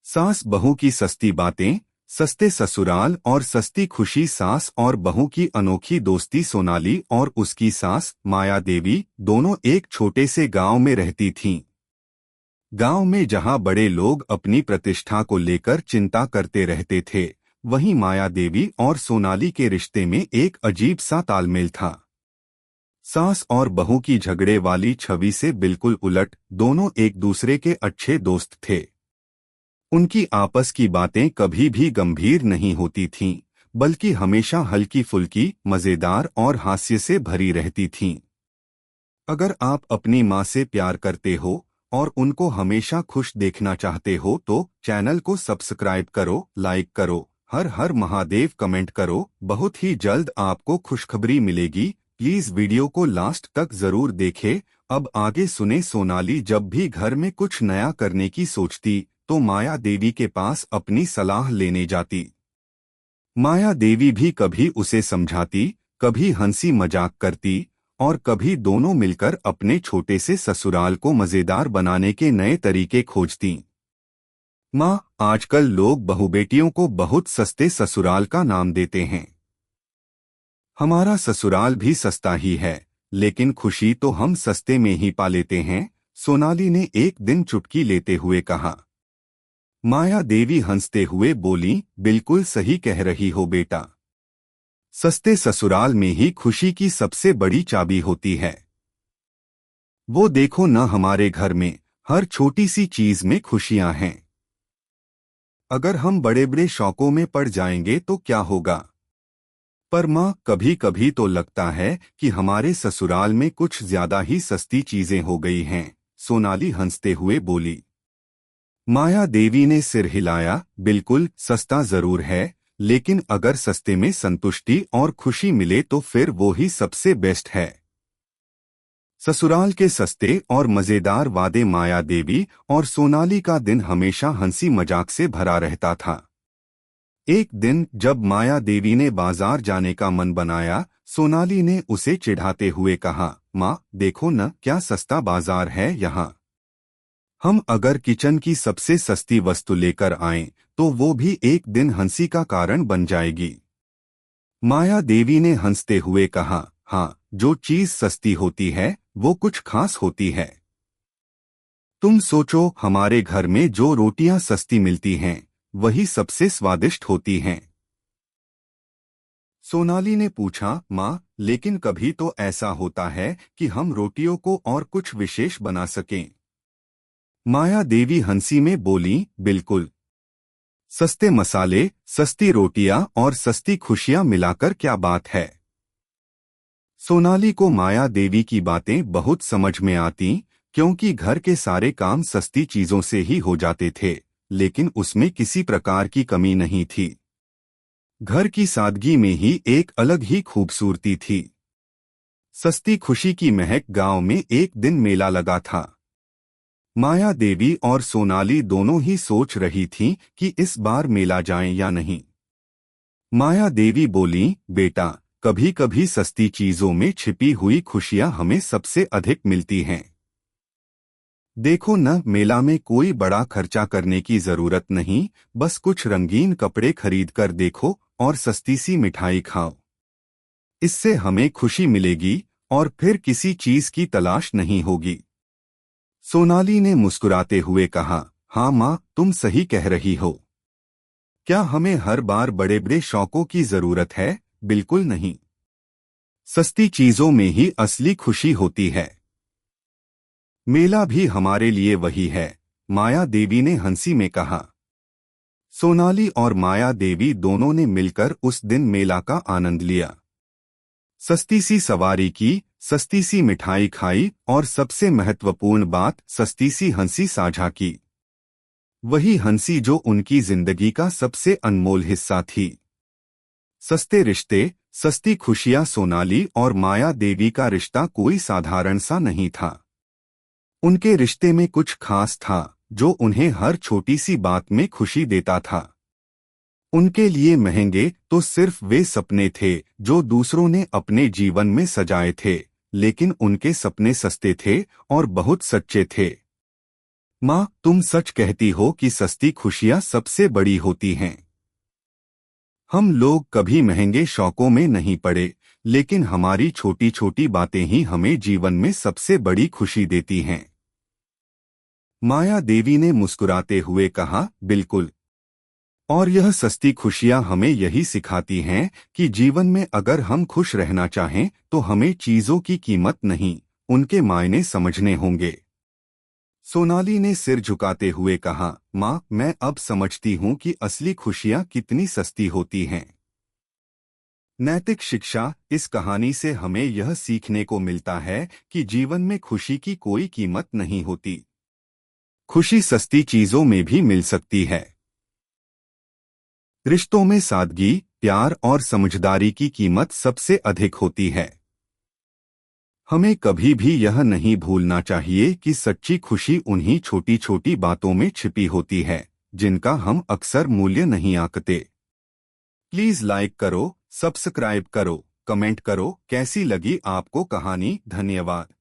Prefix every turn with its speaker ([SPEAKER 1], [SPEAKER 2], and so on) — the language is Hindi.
[SPEAKER 1] सास बहू की सस्ती बातें, सस्ते ससुराल और सस्ती खुशी। सास और बहू की अनोखी दोस्ती। सोनाली और उसकी सास माया देवी दोनों एक छोटे से गांव में रहती थीं। गांव में जहां बड़े लोग अपनी प्रतिष्ठा को लेकर चिंता करते रहते थे, वहीं माया देवी और सोनाली के रिश्ते में एक अजीब सा तालमेल था। सास और बहू की झगड़े वाली छवि से बिल्कुल उलट, दोनों एक दूसरे के अच्छे दोस्त थे। उनकी आपस की बातें कभी भी गंभीर नहीं होती थीं, बल्कि हमेशा हल्की फुल्की, मजेदार और हास्य से भरी रहती थीं। अगर आप अपनी माँ से प्यार करते हो और उनको हमेशा खुश देखना चाहते हो तो चैनल को सब्सक्राइब करो, लाइक करो, हर हर महादेव कमेंट करो। बहुत ही जल्द आपको खुशखबरी मिलेगी। प्लीज वीडियो को लास्ट तक जरूर देखें। अब आगे सुने। सोनाली जब भी घर में कुछ नया करने की सोचती तो माया देवी के पास अपनी सलाह लेने जाती। माया देवी भी कभी उसे समझाती, कभी हंसी मजाक करती और कभी दोनों मिलकर अपने छोटे से ससुराल को मजेदार बनाने के नए तरीके खोजती। माँ, आजकल लोग बहू बेटियों को बहुत सस्ते ससुराल का नाम देते हैं। हमारा ससुराल भी सस्ता ही है, लेकिन खुशी तो हम सस्ते में ही पा लेते हैं, सोनाली ने एक दिन चुटकी लेते हुए कहा। माया देवी हंसते हुए बोली, बिल्कुल सही कह रही हो बेटा। सस्ते ससुराल में ही खुशी की सबसे बड़ी चाबी होती है। वो देखो न, हमारे घर में हर छोटी सी चीज में खुशियां हैं। अगर हम बड़े बड़े शौकों में पड़ जाएंगे तो क्या होगा? पर माँ, कभी कभी तो लगता है कि हमारे ससुराल में कुछ ज्यादा ही सस्ती चीजें हो गई हैं, सोनाली हंसते हुए बोली। माया देवी ने सिर हिलाया, बिल्कुल सस्ता जरूर है, लेकिन अगर सस्ते में संतुष्टि और खुशी मिले तो फिर वो ही सबसे बेस्ट है। ससुराल के सस्ते और मजेदार वादे। माया देवी और सोनाली का दिन हमेशा हंसी मजाक से भरा रहता था। एक दिन जब माया देवी ने बाजार जाने का मन बनाया, सोनाली ने उसे चिढ़ाते हुए कहा, माँ देखो न, क्या सस्ता बाजार है यहाँ। हम अगर किचन की सबसे सस्ती वस्तु लेकर आएं तो वो भी एक दिन हंसी का कारण बन जाएगी। माया देवी ने हंसते हुए कहा, हाँ, जो चीज सस्ती होती है वो कुछ खास होती है। तुम सोचो, हमारे घर में जो रोटियां सस्ती मिलती हैं वही सबसे स्वादिष्ट होती हैं। सोनाली ने पूछा, माँ, लेकिन कभी तो ऐसा होता है कि हम रोटियों को और कुछ विशेष बना सकें। माया देवी हंसी में बोली, बिल्कुल। सस्ते मसाले, सस्ती रोटियां और सस्ती खुशियां मिलाकर क्या बात है। सोनाली को माया देवी की बातें बहुत समझ में आती, क्योंकि घर के सारे काम सस्ती चीजों से ही हो जाते थे, लेकिन उसमें किसी प्रकार की कमी नहीं थी। घर की सादगी में ही एक अलग ही खूबसूरती थी। सस्ती खुशी की महक। गांव में एक दिन मेला लगा था। माया देवी और सोनाली दोनों ही सोच रही थीं कि इस बार मेला जाएं या नहीं। माया देवी बोली, बेटा, कभी कभी सस्ती चीजों में छिपी हुई खुशियां हमें सबसे अधिक मिलती हैं। देखो न, मेला में कोई बड़ा खर्चा करने की जरूरत नहीं, बस कुछ रंगीन कपड़े खरीद कर देखो और सस्ती सी मिठाई खाओ। इससे हमें खुशी मिलेगी और फिर किसी चीज की तलाश नहीं होगी। सोनाली ने मुस्कुराते हुए कहा, हाँ माँ, तुम सही कह रही हो। क्या हमें हर बार बड़े बड़े शौकों की जरूरत है? बिल्कुल नहीं। सस्ती चीजों में ही असली खुशी होती है। मेला भी हमारे लिए वही है, माया देवी ने हंसी में कहा। सोनाली और माया देवी दोनों ने मिलकर उस दिन मेला का आनंद लिया। सस्ती सी सवारी की, सस्ती सी मिठाई खाई और सबसे महत्वपूर्ण बात, सस्ती सी हंसी साझा की। वही हंसी जो उनकी जिंदगी का सबसे अनमोल हिस्सा थी। सस्ते रिश्ते, सस्ती खुशियां। सोनाली और माया देवी का रिश्ता कोई साधारण सा नहीं था। उनके रिश्ते में कुछ खास था जो उन्हें हर छोटी सी बात में खुशी देता था। उनके लिए महंगे तो सिर्फ वे सपने थे जो दूसरों ने अपने जीवन में सजाए थे, लेकिन उनके सपने सस्ते थे और बहुत सच्चे थे। माँ, तुम सच कहती हो कि सस्ती खुशियाँ सबसे बड़ी होती हैं। हम लोग कभी महंगे शौकों में नहीं पड़े, लेकिन हमारी छोटी छोटी बातें ही हमें जीवन में सबसे बड़ी खुशी देती हैं। माया देवी ने मुस्कुराते हुए कहा, बिल्कुल। और यह सस्ती खुशियां हमें यही सिखाती हैं कि जीवन में अगर हम खुश रहना चाहें तो हमें चीजों की कीमत नहीं, उनके मायने समझने होंगे। सोनाली ने सिर झुकाते हुए कहा, माँ, मैं अब समझती हूँ कि असली खुशियाँ कितनी सस्ती होती हैं। नैतिक शिक्षा। इस कहानी से हमें यह सीखने को मिलता है कि जीवन में खुशी की कोई कीमत नहीं होती। खुशी सस्ती चीजों में भी मिल सकती है। रिश्तों में सादगी, प्यार और समझदारी की कीमत सबसे अधिक होती है। हमें कभी भी यह नहीं भूलना चाहिए कि सच्ची खुशी उन्हीं छोटी छोटी बातों में छिपी होती है, जिनका हम अक्सर मूल्य नहीं आंकते। प्लीज लाइक करो, सब्सक्राइब करो, कमेंट करो, कैसी लगी आपको कहानी। धन्यवाद।